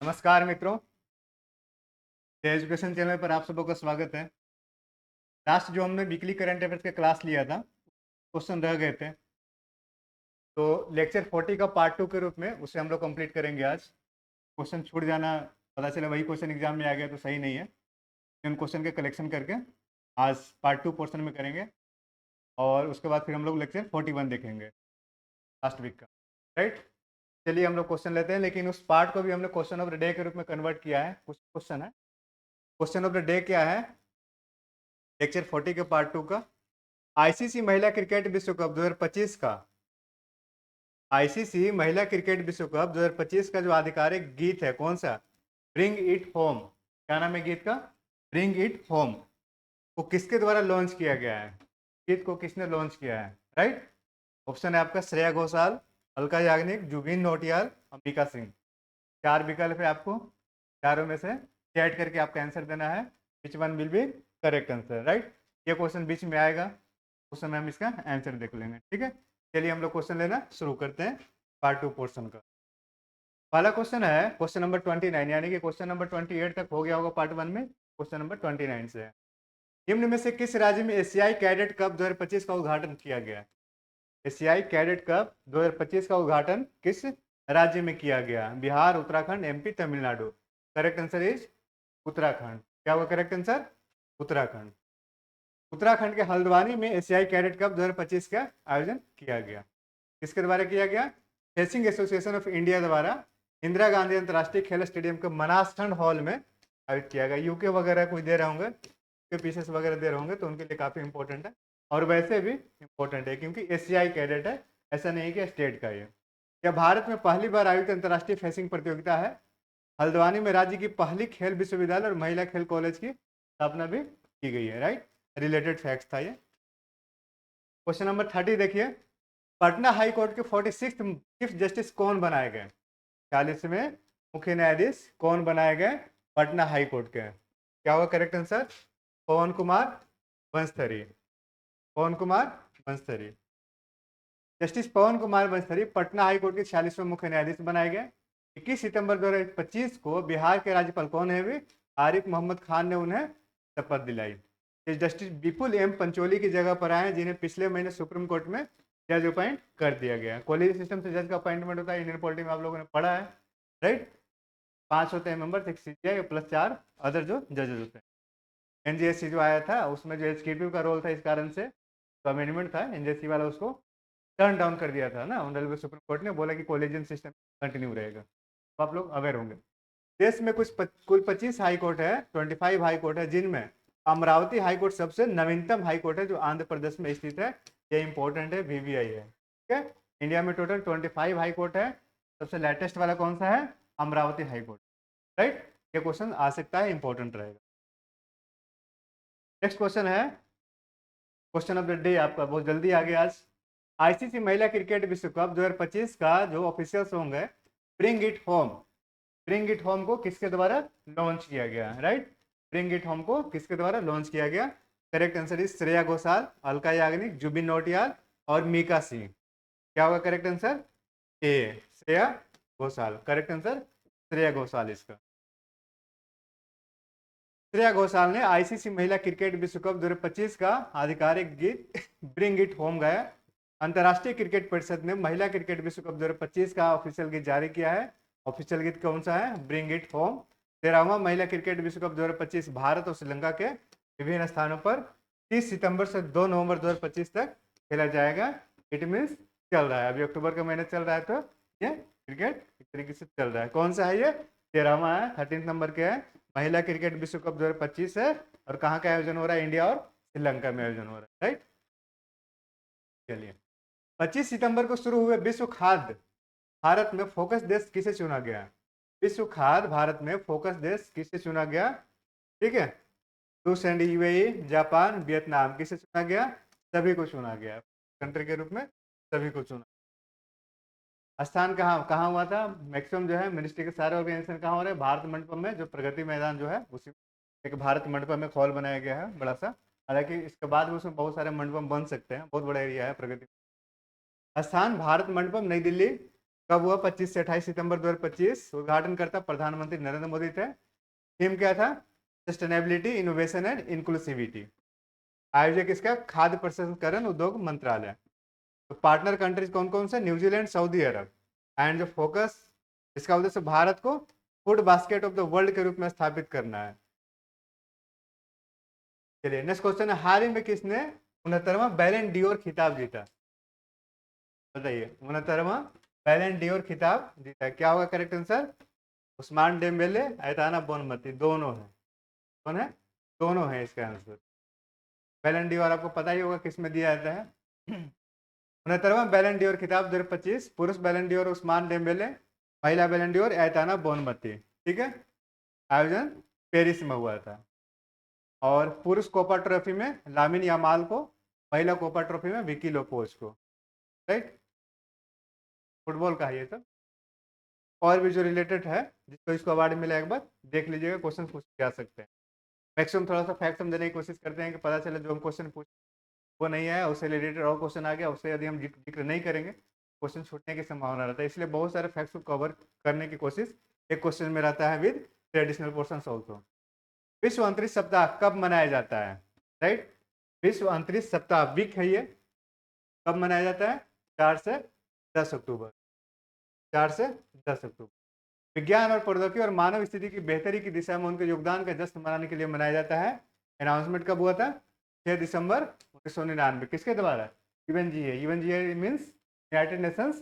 नमस्कार मित्रों, education channel पर आप सबों का स्वागत है। लास्ट जो हमने वीकली करंट अफेयर्स का क्लास लिया था, क्वेश्चन रह गए थे, तो लेक्चर 40 का पार्ट 2 के रूप में उसे हम लोग कंप्लीट करेंगे आज। क्वेश्चन छूट जाना, पता चला वही क्वेश्चन एग्जाम में आ गया तो सही नहीं है। उन क्वेश्चन के कलेक्शन करके आज पार्ट 2 पोर्शन में करेंगे और उसके बाद फिर हम लोग लेक्चर 41 देखेंगे लास्ट वीक का, राइट। चलिए हम लोग क्वेश्चन लेते हैं, लेकिन उस पार्ट को भी हमने क्वेश्चन ऑफ द डे के रूप में कन्वर्ट किया है। कुछ क्वेश्चन है। क्वेश्चन ऑफ द डे क्या है? लेक्चर 40 के पार्ट 2 का, आईसीसी महिला क्रिकेट विश्व कप 2025 का, आईसीसी महिला क्रिकेट विश्व कप 2025 का जो आधिकारिक गीत है कौन सा? Bring it home. क्या नाम है गीत का? Bring it home. वो किसके द्वारा लॉन्च किया गया है? गीत को किसने लॉन्च किया है? राइट। ऑप्शन है आपका श्रेया घोषाल, अलका याग्निक, जुबिन नौटियाल, अंबिका सिंह। चार विकल्प है आपको, चारों में से चैट करके आपका आंसर देना है। Which one will be correct answer, right. ये क्वेश्चन बीच में आएगा, उस समय हम इसका आंसर देख लेंगे, ठीक है। चलिए हम लोग क्वेश्चन लेना शुरू करते हैं पार्ट 2 पोर्शन का। पहला क्वेश्चन है क्वेश्चन नंबर 29, यानी कि क्वेश्चन नंबर 28 तक हो गया होगा पार्ट 1 में। क्वेश्चन नंबर 29 से है, निम्न में से किस राज्य में एशियाई कैडेट कप 2025 का उद्घाटन किया गया? एशियाई कैडेट कप 2025 का उद्घाटन किस राज्य में किया गया? Bihar, Uttarakhand, MP, Tamil Nadu. Correct answer is Uttarakhand. क्या होगा करेक्ट आंसर? उत्तराखंड। उत्तराखंड के हल्द्वानी में एशियाई कैडेट कप 2025 का आयोजन किया गया। किसके द्वारा किया गया? फेंसिंग एसोसिएशन ऑफ इंडिया द्वारा इंदिरा गांधी अंतर्राष्ट्रीय खेल स्टेडियम के मनासखंड हॉल में आयोजित किया गया। यूके वगैरह कोई दे रहे होंगे, के पीसेस वगैरह दे रहे होंगे, तो उनके लिए काफ़ी इंपॉर्टेंट है और वैसे भी इंपॉर्टेंट है क्योंकि एशियाई कैडेट है, ऐसा नहीं कि स्टेट का ये। यह भारत में पहली बार आयोजित अंतर्राष्ट्रीय फेंसिंग प्रतियोगिता है। हल्द्वानी में राज्य की पहली खेल विश्वविद्यालय और महिला खेल कॉलेज की स्थापना भी की गई है, राइट। रिलेटेड फैक्ट्स था ये। क्वेश्चन नंबर 30 देखिए, पटना हाई कोर्ट के 46th चीफ जस्टिस कौन बनाए गए? 40वें मुख्य न्यायाधीश कौन बनाए गए पटना हाई कोर्ट के? क्या होगा करेक्ट आंसर? पवन कुमार बंसथरी। पवन कुमार बंसथरी। जस्टिस पवन कुमार बंसथरी पटना हाई कोर्ट के 46वें मुख्य न्यायाधीश बनाए गए। 21 सितंबर 2025 को बिहार के राज्यपाल कौन है? भी आरिफ मोहम्मद खान ने उन्हें शपथ दिलाई। जस्टिस विपुल एम पंचोली की जगह पर आए, जिन्हें पिछले महीने सुप्रीम कोर्ट में जज अपॉइंट कर दिया गया। कॉलेज सिस्टम से जज का अपॉइंटमेंट होता है, इंडियन पॉलिटी में आप लोगों ने पढ़ा है, राइट। 5 होते हैं मेंबर, एक सीजीआई प्लस 4 अदर जो जजेस होते हैं। एनजीएससी जो आया था उसमें जो एग्जीक्यूटिव का रोल था, इस कारण से तो अमेंडमेंट था, एनजीएससी वाला उसको टर्न डाउन कर दिया था ना ऑनरेबल सुप्रीम कोर्ट ने, बोला कि कॉलेजियन सिस्टम कंटिन्यू रहेगा। तो आप लोग अवेयर होंगे। देश में कुल 25 हाई कोर्ट है, 25 हाई कोर्ट है, जिनमें अमरावती हाई कोर्ट सबसे नवीनतम हाई कोर्ट है जो आंध्र प्रदेश में स्थित है। ये इंपॉर्टेंट है, वीवीआई है, ठीक है। इंडिया में टोटल 25 हाई कोर्ट है, सबसे लेटेस्ट वाला कौन सा है? Amravati high court, right. ये क्वेश्चन आ सकता है, इंपॉर्टेंट रहेगा। नेक्स्ट क्वेश्चन है क्वेश्चन ऑफ द डे, आपका बहुत जल्दी आ गया आज। आईसीसी महिला क्रिकेट विश्व कप 2025 का जो ऑफिशियल सॉन्ग है bring it home, bring it home को किसके द्वारा लॉन्च किया गया? राइट। ब्रिंग इट होम को किसके द्वारा लॉन्च किया गया? Correct answer is Shreya Ghoshal, Alka Yagnik, Zubin Nautiyal और मीका सिंह। क्या होगा correct answer? A, Shreya Ghoshal. Correct answer Shreya Ghoshal इसका। श्रेया घोषाल ने आईसीसी महिला क्रिकेट विश्व कप 2025 का आधिकारिक गीत ब्रिंग इट होम गाया। अंतर्राष्ट्रीय क्रिकेट परिषद ने महिला क्रिकेट विश्व कप 2025 का ऑफिशियल गीत जारी किया है। ऑफिशियल गीत कौन सा है? Bring it home. 13वां महिला क्रिकेट विश्व कप 2025 भारत और श्रीलंका के विभिन्न स्थानों पर 30 सितंबर से 2 नवंबर 2025 तक खेला जाएगा। इट मीन्स चल रहा है, अभी अक्टूबर का महीना चल रहा है, तो ये क्रिकेट एक तरीके से चल रहा है। कौन सा है ये? 13वां है, 13 नंबर के है। महिला क्रिकेट विश्व कप 2025 है और कहाँ का आयोजन हो रहा है? इंडिया और श्रीलंका में आयोजन हो रहा है, राइट। चलिए, 25 सितंबर को शुरू हुए विश्व खाद्य भारत में फोकस देश किसे चुना गया? विश्व खाद्य भारत में फोकस देश किसे चुना गया? ठीक है, रूस एंड यूएई, जापान, वियतनाम, किसे चुना गया? सभी को चुना गया, कंट्री के रूप में सभी को चुना। स्थान कहाँ कहाँ हुआ था? मैक्सिमम जो है मिनिस्ट्री के सारे ऑर्गेनाइजेशन कहाँ हो रहे हैं? भारत मंडपम में, जो प्रगति मैदान जो है उसी एक भारत मंडपम में हॉल बनाया गया है बड़ा सा। हालांकि इसके बाद भी उसमें बहुत सारे मंडपम बन सकते हैं, बहुत बड़ा एरिया है प्रगति। स्थान भारत मंडपम, नई दिल्ली। कब हुआ? 25 से 28 सितंबर 2025। उद्घाटन करता प्रधानमंत्री नरेंद्र मोदी थे। थीम क्या था? Sustainability, innovation and inclusivity. आयोजक इसका खाद्य प्रसंस्करण उद्योग मंत्रालय। तो पार्टनर कंट्रीज कौन कौन से? New Zealand, Saudi Arab. एंड जो फोकस, इसका उद्देश्य भारत को food basket of the world के रूप में स्थापित करना है। चलिए नेक्स्ट क्वेश्चन है, हाल ही में किसने 69वां बैलन डी और खिताब जीता? बताइए, 69वां बैलन डी और खिताब जीता, क्या होगा correct answer? Ousmane Dembele, Aitana Bonmati, दोनों है। कौन है? दोनों है इसका आंसर। बैलन डी और आपको पता ही होगा किस में दिया जाता है। 69वां बैलन डी और खिताब 2025, पुरुष बैलन डी और उस्मान डेम्बेले, महिला बैलन डी और ऐताना बोनमती। ठीक है, आयोजन पेरिस में हुआ था। और पुरुष कोपा ट्रॉफी में लामिन यामाल को, महिला कोपा ट्रॉफी में विकी लोपोज को। राइट, फुटबॉल का है ये सब। और भी जो रिलेटेड है जिसको इसको अवार्ड मिला, एक बार देख लीजिएगा, क्वेश्चन पूछ जा सकते हैं। मैक्सिमम थोड़ा सा फैक्ट समझने की कोशिश करते हैं कि पता चले जो हम क्वेश्चन पूछ वो नहीं आया, उससे रिलेटेड और क्वेश्चन आ गया, उससे यदि हम जिक्र नहीं करेंगे क्वेश्चन छूटने की संभावना रहता है। इसलिए बहुत सारे फैक्ट्स को कवर करने की कोशिश एक क्वेश्चन में रहता है विद ट्रेडिशनल पोर्शन ऑल्सो। विश्व अंतरिक्ष सप्ताह कब मनाया जाता है? राइट, विश्व अंतरिक्ष सप्ताह वीक है ये, कब मनाया जाता है? 4 से 10 अक्टूबर। 4 से 10 अक्टूबर। विज्ञान और प्रौद्योगिकी और मानव स्थिति की बेहतरी की दिशा में उनके योगदान का जश्न मनाने के लिए मनाया जाता है। अनाउंसमेंट कब हुआ था? 6 दिसंबर 1999। किसके द्वारा? UNGA. UNGA means United Nations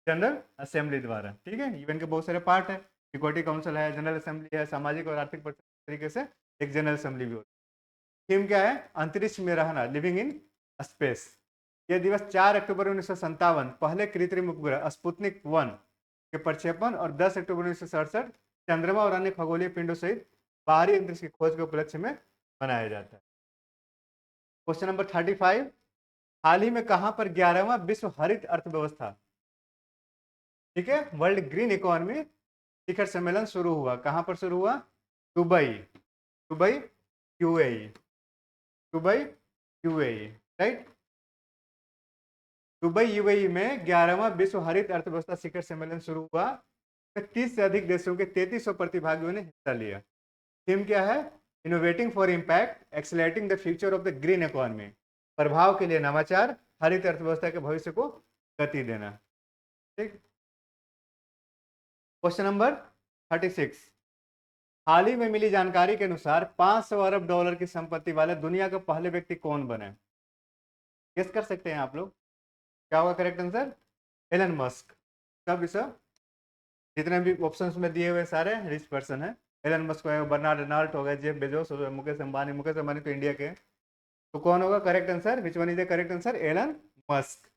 general assembly द्वारा। ठीक है, यूएन के बहुत सारे पार्ट है, सिक्योरिटी काउंसिल है, जनरल असेंबली है, सामाजिक और आर्थिक तरीके से एक जनरल असेंबली भी होती है। थीम क्या है? अंतरिक्ष में रहना, लिविंग इन स्पेस। यह दिवस 4 अक्टूबर 1957 पहले कृत्रिम उपग्रह स्पुतनिक 1 के प्रक्षेपण और 10 अक्टूबर 1967 चंद्रमा और अन्य खगोलीय पिंडों सहित बाहरी अंतरिक्ष की खोज के उपलक्ष्य में मनाया जाता है। क्वेश्चन नंबर 35, हाल ही में कहां पर 11वां विश्व हरित अर्थव्यवस्था, ठीक है, वर्ल्ड ग्रीन इकोनॉमी शिखर सम्मेलन शुरू हुआ? कहां पर शुरू हुआ? Dubai. Dubai UAE. Dubai UAE. Right, Dubai UAE में 11वां विश्व हरित अर्थव्यवस्था शिखर सम्मेलन शुरू हुआ। 30 से अधिक देशों के 3300 प्रतिभागियों ने हिस्सा लिया। थीम क्या है? Innovating for impact, accelerating the future of the green economy. प्रभाव के लिए नवाचार, हरित अर्थव्यवस्था के भविष्य को गति देना। ठीक, क्वेश्चन नंबर 36, हाल ही में मिली जानकारी के अनुसार 500 अरब डॉलर की संपत्ति वाले दुनिया का पहले व्यक्ति कौन बने? गेस कर सकते हैं आप लोग, क्या होगा करेक्ट आंसर? Elon Musk. सब इस जितने भी ऑप्शंस में दिए हुए सारे रिच पर्सन है। एलन मस्क हो गया, बर्नार्ड अर्नाल्ड हो गया, जेफ बेजोस हो गया, मुकेश अंबानी। मुकेश अंबानी तो इंडिया के हैं। तो कौन होगा correct answer? Which one is the correct answer? Elon Musk.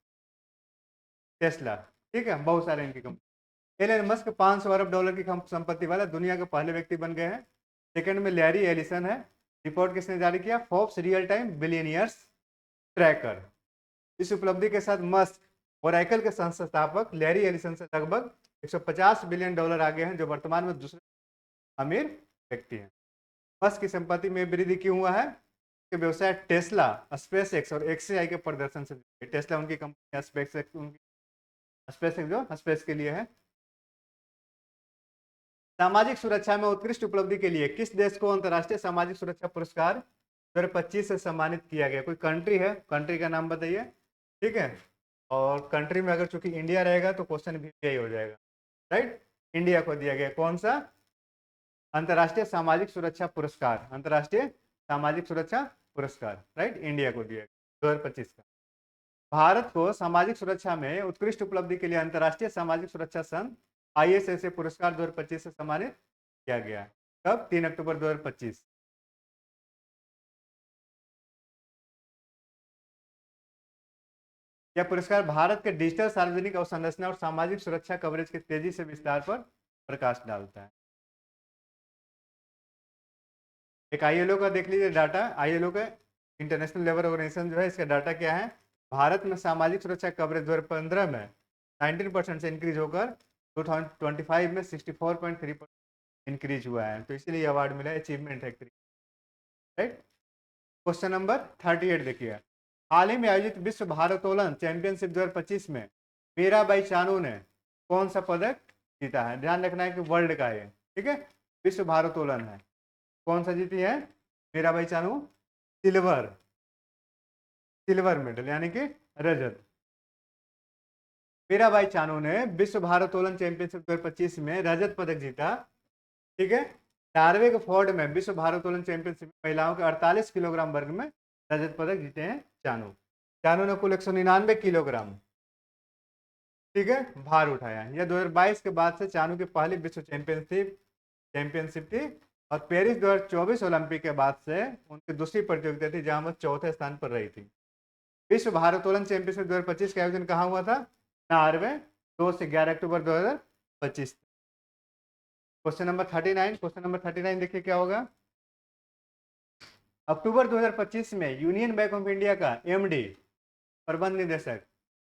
Tesla, ठीक है, बहुत सारे इनकी कंपनी। एलन मस्क 500 अरब डॉलर की संपत्ति वाला दुनिया के पहले व्यक्ति बन गए हैं। सेकंड में लैरी एलिसन है। रिपोर्ट किसने जारी किया? Forbes real time billionaires tracker. इस उपलब्धि के साथ मस्क ओरेकल के संस्थापक लैरी एलिसन से लगभग 150 बिलियन डॉलर आगे हैं, जो वर्तमान में दूसरे अमीर व्यक्ति हैं। मस्क की संपत्ति में वृद्धि क्यों हुआ है? कि व्यवसाय टेस्ला, स्पेस एक्स और एक्सआई के प्रदर्शन से। टेस्ला उनकी कंपनी, स्पेस एक्स उनकी, स्पेस एक्स जो स्पेस के लिए है। सामाजिक सुरक्षा में उत्कृष्ट उपलब्धि के लिए किस देश को अंतर्राष्ट्रीय सामाजिक सुरक्षा पुरस्कार 2025 से सम्मानित किया गया? कोई कंट्री है, कंट्री का नाम बताइए। ठीक है, और कंट्री में अगर चूंकि इंडिया रहेगा तो क्वेश्चन भी यही हो जाएगा। राइट, इंडिया को दिया गया कौन सा? अंतर्राष्ट्रीय सामाजिक सुरक्षा पुरस्कार। अंतर्राष्ट्रीय सामाजिक सुरक्षा पुरस्कार, राइट, इंडिया को दिया गया 2025 का। भारत को सामाजिक सुरक्षा में उत्कृष्ट उपलब्धि के लिए अंतर्राष्ट्रीय सामाजिक सुरक्षा संघ ISSA पुरस्कार 2025 से सम्मानित किया गया। कब? 3 अक्टूबर 2025। यह पुरस्कार भारत के डिजिटल सार्वजनिक अवसंरचना और सामाजिक सुरक्षा कवरेज के तेजी से विस्तार पर प्रकाश डालता है। एक ILO का देख लीजिए डाटा। ILO का इंटरनेशनल लेबर ऑर्गेनाइजेशन जो है, इसका डाटा क्या है? भारत में सामाजिक सुरक्षा कवरेज 2015 में 19% से इंक्रीज होकर 2025 में 64.3% इंक्रीज हुआ है। तो इसलिए अवार्ड मिला, अचीवमेंट है। राइट, क्वेश्चन नंबर 38 देखिए, हाल ही में आयोजित विश्व भारोत्तोलन चैंपियनशिप 2025 में मीराबाई चानू ने कौन सा पदक जीता है? ध्यान रखना है कि वर्ल्ड का है, ठीक है, विश्व भारोत्तोलन है। कौन सा जीती है? Mirabai Chanu silver, silver medal यानी कि रजत। मीराबाई चानू ने विश्व भारोत्तोलन चैंपियनशिप 2025 में रजत पदक जीता, ठीक है। नॉर्वे के फोर्ड में विश्व भारोत्तोलन चैंपियनशिप महिलाओं के 48 किलोग्राम वर्ग में रजत पदक जीते हैं चानू। चानू ने कुल 199 किलोग्राम, ठीक है, भार उठाया। यह 2022 के बाद से चानू की पहली विश्व चैंपियनशिप थी और पेरिस 2024 ओलंपिक के बाद से उनकी दूसरी प्रतियोगिता थी जहां वह चौथे स्थान पर रही थी। विश्व भारोत्तोलन चैंपियनशिप 2025 का आयोजन कहाँ हुआ था? नॉर्वे, 2 से 11 अक्टूबर 2025। क्वेश्चन नंबर 39 देखिए क्या होगा। अक्टूबर 2025 में यूनियन बैंक ऑफ इंडिया का एमडी, प्रबंध निदेशक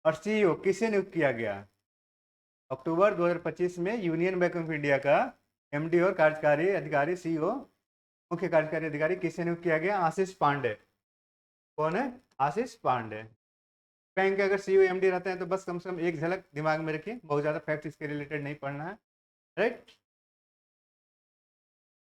और सीईओ किसे नियुक्त किया गया? अक्टूबर 2025 में यूनियन बैंक ऑफ इंडिया का एमडी और कार्यकारी अधिकारी, सीईओ, मुख्य कार्यकारी अधिकारी किसे नियुक्त किया गया? आशीष पांडे। कौन है? आशीष पांडे। बैंक के अगर सीईओ एमडी रहते हैं तो बस कम से कम एक झलक दिमाग में रखिए, बहुत ज्यादा फैक्ट इसके रिलेटेड नहीं पढ़ना है, राइट।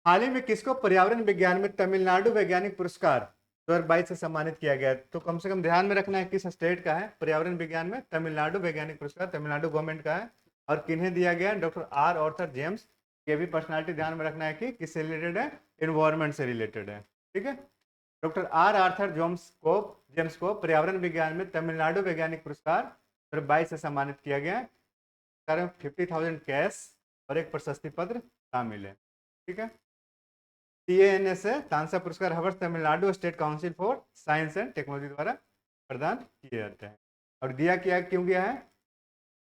हाल ही में किसको पर्यावरण विज्ञान में तमिलनाडु वैज्ञानिक पुरस्कार 2022 से सम्मानित किया गया? तो कम से कम ध्यान में रखना है किस स्टेट का है पर्यावरण विज्ञान में तमिलनाडु वैज्ञानिक पुरस्कार, तमिलनाडु गवर्नमेंट का है। और किन्हें दिया गया? Doctor R Arthur James. ये भी पर्सनालिटी ध्यान में रखना है कि किससे रिलेटेड है? इन्वायरमेंट से रिलेटेड है, ठीक है। डॉक्टर आर आर्थर जेम्स को पर्यावरण विज्ञान में तमिलनाडु वैज्ञानिक पुरस्कार 2022 से सम्मानित किया गया। 50,000 कैश और एक प्रशस्ति पत्र शामिल है, ठीक है। TANS है तानसा पुरस्कार hours Tamil Nadu state council for science and technology द्वारा प्रदान किए जाते हैं। और दिया क्या, क्यों गया है?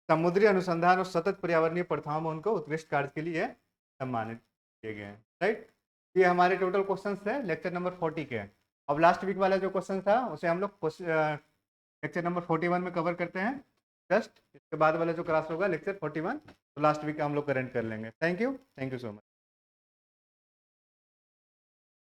समुद्री अनुसंधान और सतत पर्यावरणीय प्रथाओं में उनको उत्कृष्ट कार्य के लिए सम्मानित किए गए हैं, राइट। ये हमारे टोटल क्वेश्चन थे लेक्चर नंबर 40 के। अब लास्ट वीक वाला जो क्वेश्चन था उसे हम लोग लेक्चर नंबर 41 में कवर करते हैं। जस्ट इसके बाद वाला जो क्लास होगा लेक्चर 41, तो लास्ट वीक हम लोग करेंट कर लेंगे। Thank you so much.